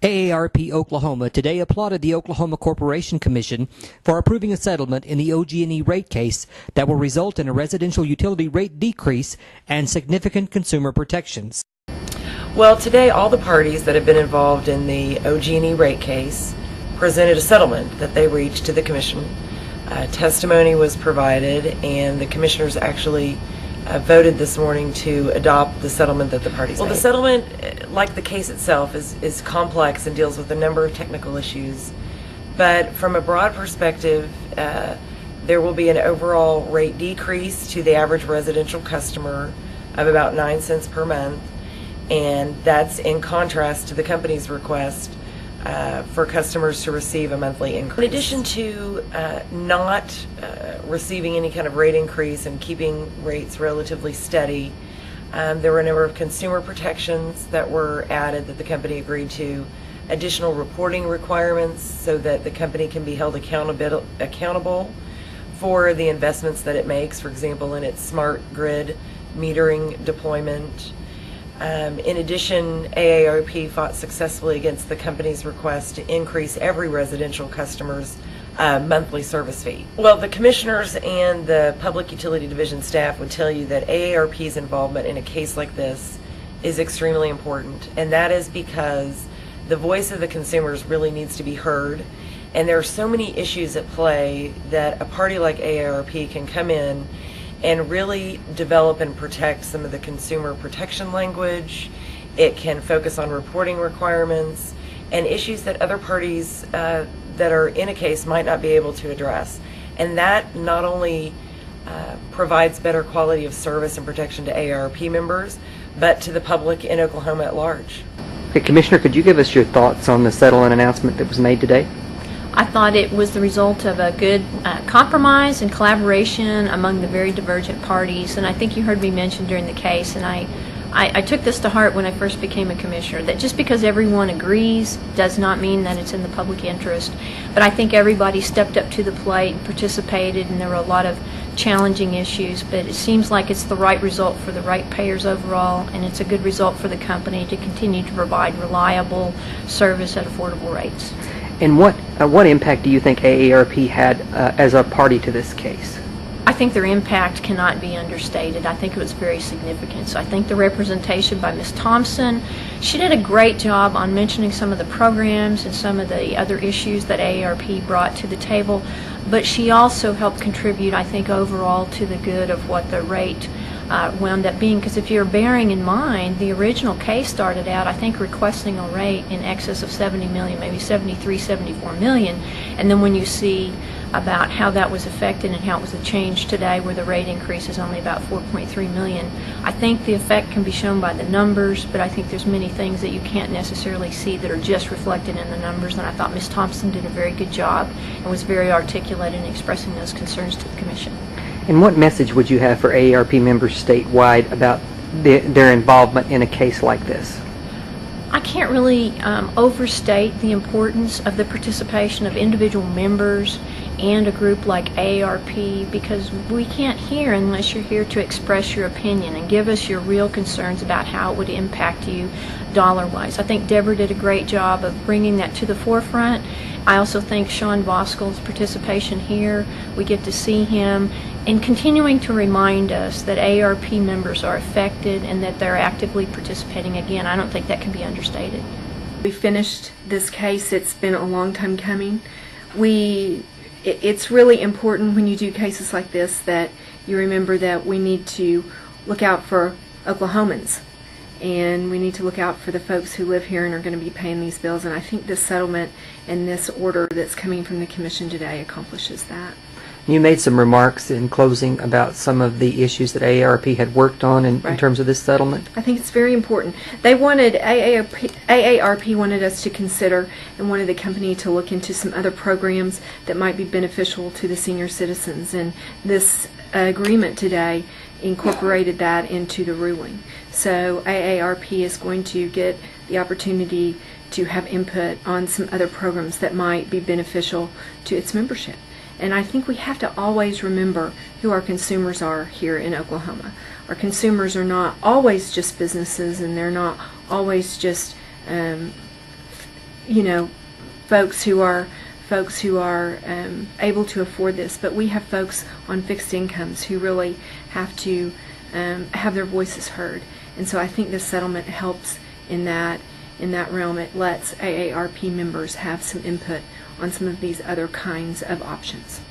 AARP Oklahoma today applauded the Oklahoma Corporation Commission for approving a settlement in the OG&E rate case that will result in a residential utility rate decrease and significant consumer protections. Well, today all the parties that have been involved in the OG&E rate case presented a settlement that they reached to the Commission. Testimony was provided, and the Commissioners actually voted this morning to adopt the settlement that the parties made. The settlement, like the case itself, is complex and deals with a number of technical issues. But from a broad perspective, there will be an overall rate decrease to the average residential customer of about 9 cents per month, and that's in contrast to the company's request for customers to receive a monthly increase. In addition to not receiving any kind of rate increase and keeping rates relatively steady, there were a number of consumer protections that were added that the company agreed to, additional reporting requirements so that the company can be held accountable for the investments that it makes, for example, in its smart grid metering deployment. In addition, AARP fought successfully against the company's request to increase every residential customer's monthly service fee. Well, the commissioners and the Public Utility Division staff would tell you that AARP's involvement in a case like this is extremely important, and that is because the voice of the consumers really needs to be heard, and there are so many issues at play that a party like AARP can come in and really develop and protect some of the consumer protection language. It can focus on reporting requirements and issues that other parties that are in a case might not be able to address. And that not only provides better quality of service and protection to AARP members, but to the public in Oklahoma at large. Okay, Commissioner, could you give us your thoughts on the settlement announcement that was made today? I thought it was the result of a good compromise and collaboration among the very divergent parties, and I think you heard me mention during the case, and I took this to heart when I first became a commissioner, that just because everyone agrees does not mean that it's in the public interest. But I think everybody stepped up to the plate and participated, and there were a lot of challenging issues, but it seems like it's the right result for the ratepayers overall, and it's a good result for the company to continue to provide reliable service at affordable rates. And what impact do you think AARP had as a party to this case? I think their impact cannot be understated. I think it was very significant. So I think the representation by Ms. Thompson, she did a great job on mentioning some of the programs and some of the other issues that AARP brought to the table, but she also helped contribute, I think, overall to the good of what the rate wound up being, because if you're bearing in mind, the original case started out, I think, requesting a rate in excess of 70 million, maybe 73, 74 million, and then when you see about how that was affected and how it was changed today, where the rate increase is only about 4.3 million, I think the effect can be shown by the numbers, but I think there's many things that you can't necessarily see that are just reflected in the numbers, and I thought Ms. Thompson did a very good job and was very articulate in expressing those concerns to the Commission. And what message would you have for AARP members statewide about their involvement in a case like this? I can't really overstate the importance of the participation of individual members and a group like AARP, because we can't hear unless you're here to express your opinion and give us your real concerns about how it would impact you dollar-wise. I think Deborah did a great job of bringing that to the forefront. I also think Sean Voskel's participation here, we get to see him, and continuing to remind us that AARP members are affected and that they're actively participating. Again, I don't think that can be understated. We finished this case. It's been a long time coming. It's really important when you do cases like this that you remember that we need to look out for Oklahomans, and we need to look out for the folks who live here and are going to be paying these bills, and I think this settlement and this order that's coming from the Commission today accomplishes that. You made some remarks in closing about some of the issues that AARP had worked on in terms of this settlement. I think it's very important. They wanted, AARP wanted us to consider and wanted the company to look into some other programs that might be beneficial to the senior citizens, and this agreement today incorporated that into the ruling. So AARP is going to get the opportunity to have input on some other programs that might be beneficial to its membership. And I think we have to always remember who our consumers are here in Oklahoma. Our consumers are not always just businesses, and they're not always just folks who are able to afford this, but we have folks on fixed incomes who really have to have their voices heard. And so I think this settlement helps in that realm. It lets AARP members have some input on some of these other kinds of options.